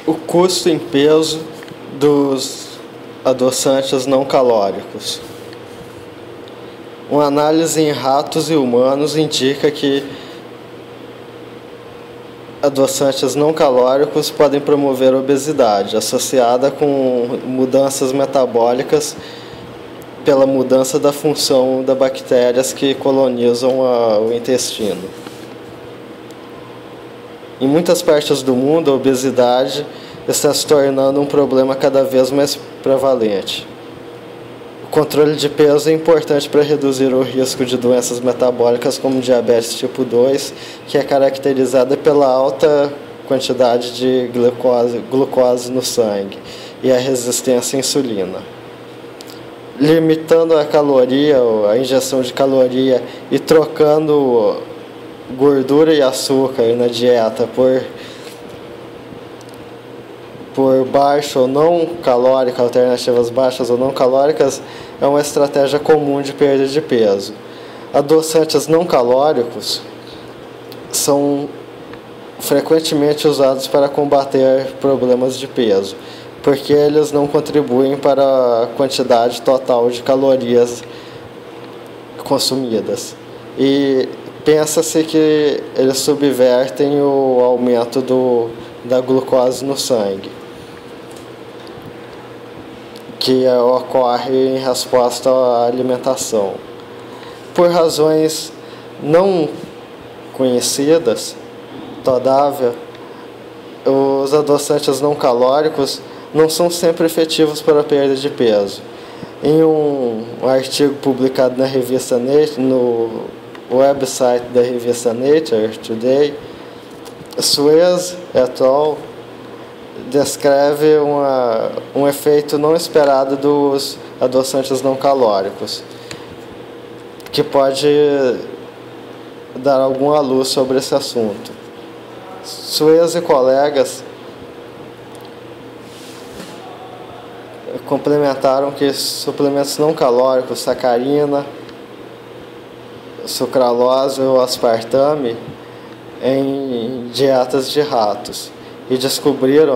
O custo em peso dos adoçantes não calóricos. Uma análise em ratos e humanos indica que adoçantes não calóricos podem promover obesidade, associada com mudanças metabólicas pela mudança da função das bactérias que colonizam o intestino. Em muitas partes do mundo, a obesidade está se tornando um problema cada vez mais prevalente. O controle de peso é importante para reduzir o risco de doenças metabólicas como diabetes tipo 2, que é caracterizada pela alta quantidade de glucose no sangue e a resistência à insulina. Limitando a caloria, a ingestão de caloria e trocando gordura e açúcar na dieta por baixo ou não calórica, alternativas baixas ou não calóricas, é uma estratégia comum de perda de peso. Adoçantes não calóricos são frequentemente usados para combater problemas de peso, porque eles não contribuem para a quantidade total de calorias consumidas. E pensa-se que eles subvertem o aumento da glucose no sangue, que ocorre em resposta à alimentação. Por razões não conhecidas, todavia, os adoçantes não calóricos não são sempre efetivos para a perda de peso. Em um artigo publicado na revista Nature, no website da revista Nature Today, Suez et al. Descreve um efeito não esperado dos adoçantes não calóricos, que pode dar alguma luz sobre esse assunto. Suez e colegas complementaram que suplementos não calóricos, sacarina, sucralose ou aspartame em dietas de ratos e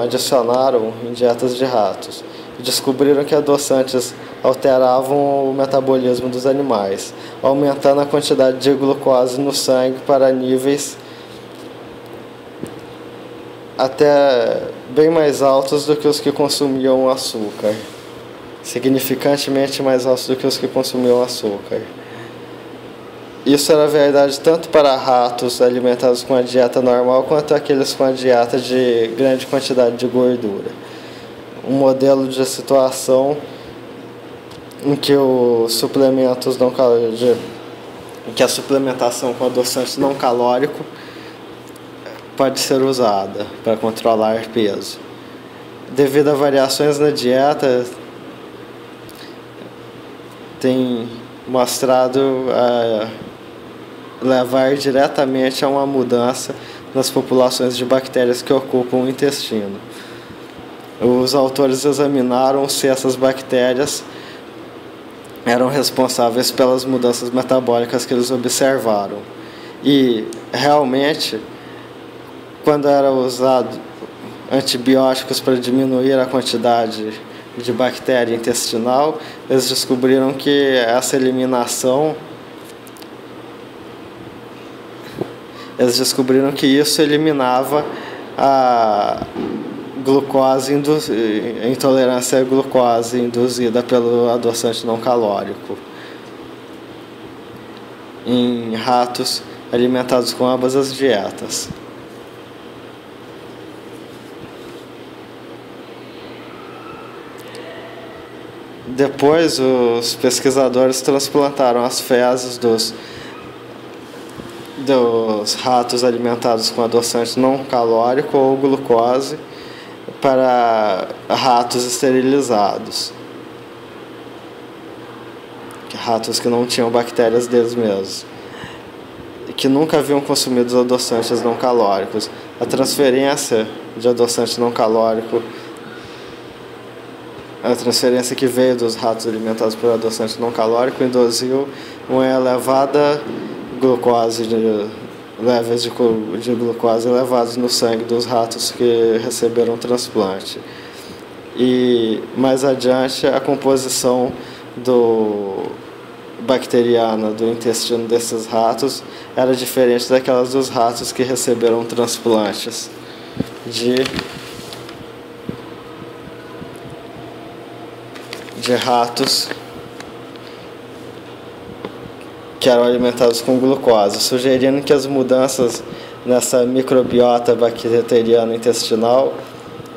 adicionaram em dietas de ratos e descobriram que adoçantes alteravam o metabolismo dos animais, aumentando a quantidade de glucose no sangue para níveis até bem mais altos do que os que consumiam açúcar, significantemente mais altos do que os que consumiam açúcar. Isso era verdade tanto para ratos alimentados com a dieta normal quanto aqueles com a dieta de grande quantidade de gordura. Um modelo de situação em que que a suplementação com adoçante não calórico pode ser usada para controlar peso. Devido a variações na dieta, tem mostrado levar diretamente a uma mudança nas populações de bactérias que ocupam o intestino. Os autores examinaram se essas bactérias eram responsáveis pelas mudanças metabólicas que eles observaram. E, realmente, quando era usado antibióticos para diminuir a quantidade de bactéria intestinal, eles descobriram que essa eliminação isso eliminava a intolerância à glucose induzida pelo adoçante não calórico em ratos alimentados com ambas as dietas. Depois, os pesquisadores transplantaram as fezes dos ratos alimentados com adoçante não calórico ou glucose para ratos esterilizados, ratos que não tinham bactérias deles mesmos, que nunca haviam consumido adoçantes não calóricos. A transferência de adoçante não calórico, a transferência que veio dos ratos alimentados por adoçante não calórico induziu uma elevada glucose levels de glucose elevados no sangue dos ratos que receberam transplante. E mais adiante, a composição bacteriana do intestino desses ratos era diferente daquelas dos ratos que receberam transplantes de ratos que eram alimentados com glucose, sugerindo que as mudanças nessa microbiota bacteriana intestinal,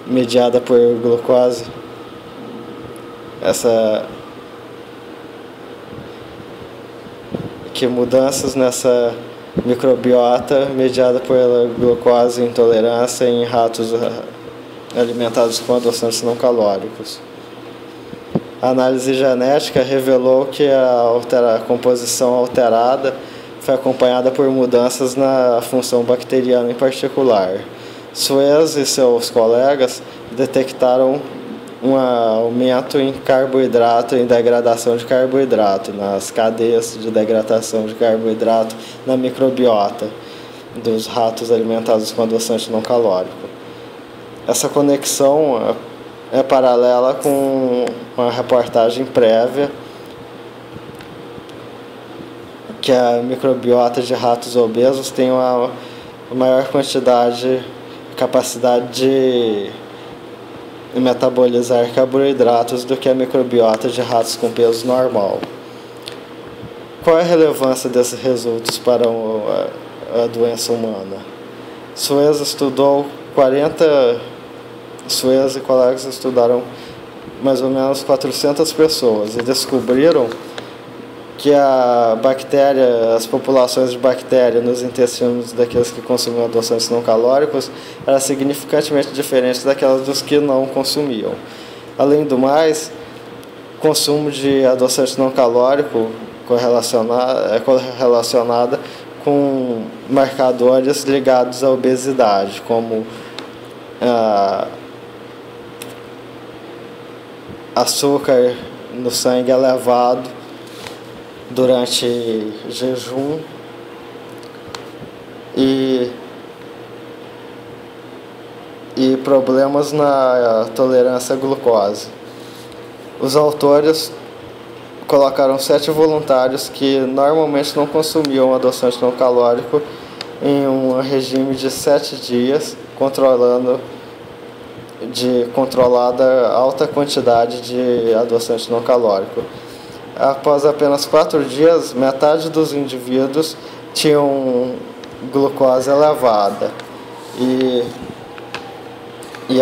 mediada por glucose, mudanças nessa microbiota mediada pela glucose intolerância em ratos alimentados com adoçantes não calóricos. A análise genética revelou que a composição alterada foi acompanhada por mudanças na função bacteriana em particular. Suez e seus colegas detectaram um aumento em carboidrato, em degradação de carboidrato, nas cadeias de degradação de carboidrato na microbiota dos ratos alimentados com adoçante não calórico. Essa conexão é paralela com uma reportagem prévia que a microbiota de ratos obesos tem uma maior capacidade de metabolizar carboidratos do que a microbiota de ratos com peso normal. Qual é a relevância desses resultados para a doença humana? Suez e colegas estudaram mais ou menos 400 pessoas e descobriram que as populações de bactéria nos intestinos daqueles que consumiam adoçantes não calóricos eram significantemente diferentes daquelas dos que não consumiam. Além do mais, o consumo de adoçante não calórico é correlacionada com marcadores ligados à obesidade, como açúcar no sangue elevado durante jejum e problemas na tolerância à glucose. Os autores colocaram 7 voluntários que normalmente não consumiam adoçante não calórico em um regime de 7 dias, controlada alta quantidade de adoçante não calórico. Após apenas 4 dias, metade dos indivíduos tinham glucose elevada e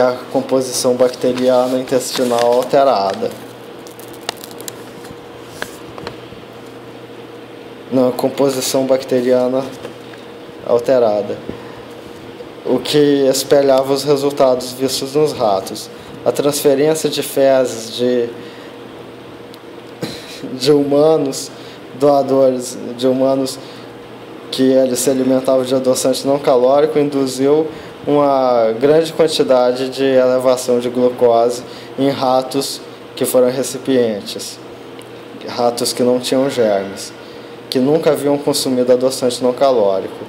a composição bacteriana intestinal alterada. Na composição bacteriana alterada, o que espelhava os resultados vistos nos ratos. A transferência de fezes de humanos, doadores de humanos que eles se alimentavam de adoçante não calórico, induziu uma grande quantidade de elevação de glucose em ratos que foram recipientes, ratos que não tinham germes, que nunca haviam consumido adoçante não calórico.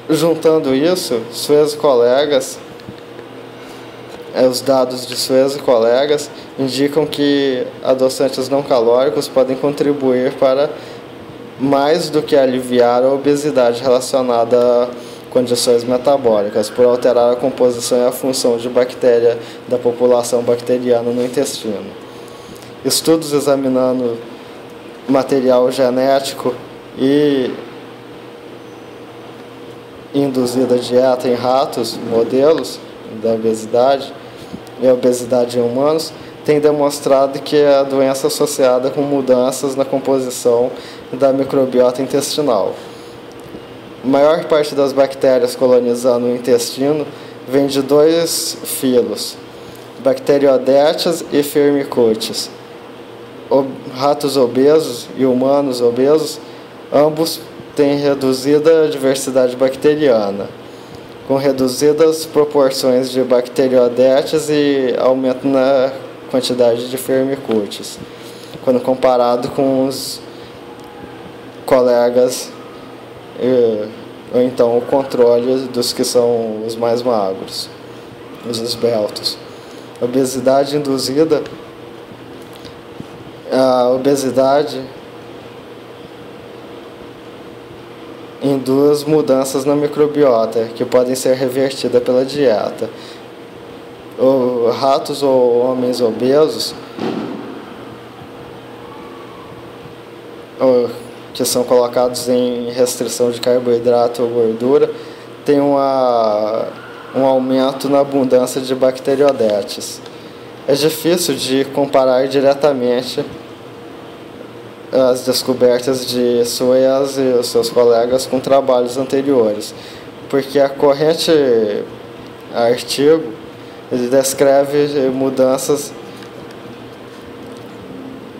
Juntando isso, Suez e colegas, os dados de Suez e colegas indicam que adoçantes não calóricos podem contribuir para mais do que aliviar a obesidade relacionada a condições metabólicas, por alterar a composição e a função de bactéria da população bacteriana no intestino. Estudos examinando material genético e induzida dieta em ratos, modelos da obesidade e a obesidade em humanos, tem demonstrado que a doença associada com mudanças na composição da microbiota intestinal. A maior parte das bactérias colonizando o intestino vem de 2 filos, Bacteroidetes e Firmicutes. Ratos obesos e humanos obesos, ambos têm reduzida diversidade bacteriana, com reduzidas proporções de Bacteroidetes e aumento na quantidade de Firmicutes, quando comparado com os colegas ou então o controle dos que são os mais magros, os esbeltos. Obesidade induzida. A obesidade induz mudanças na microbiota que podem ser revertidas pela dieta. Ratos ou homens obesos que são colocados em restrição de carboidrato ou gordura têm um aumento na abundância de bacteroidetes. É difícil de comparar diretamente as descobertas de Suez e os seus colegas com trabalhos anteriores, porque a corrente artigo ele descreve mudanças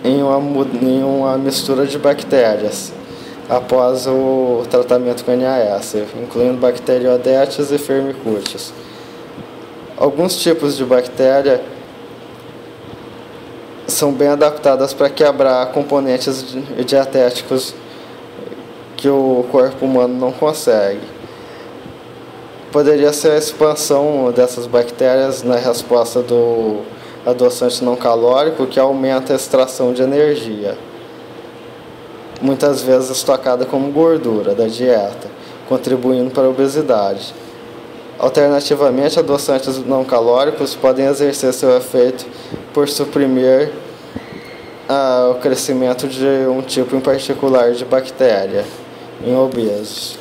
em uma mistura de bactérias após o tratamento com NAS, incluindo bacteroidetes e firmicutes. Alguns tipos de bactéria são bem adaptadas para quebrar componentes dietéticos que o corpo humano não consegue. Poderia ser a expansão dessas bactérias na resposta do adoçante não calórico, que aumenta a extração de energia, muitas vezes estocada como gordura da dieta, contribuindo para a obesidade. Alternativamente, adoçantes não calóricos podem exercer seu efeito por suprimir o crescimento de um tipo em particular de bactéria em obesos.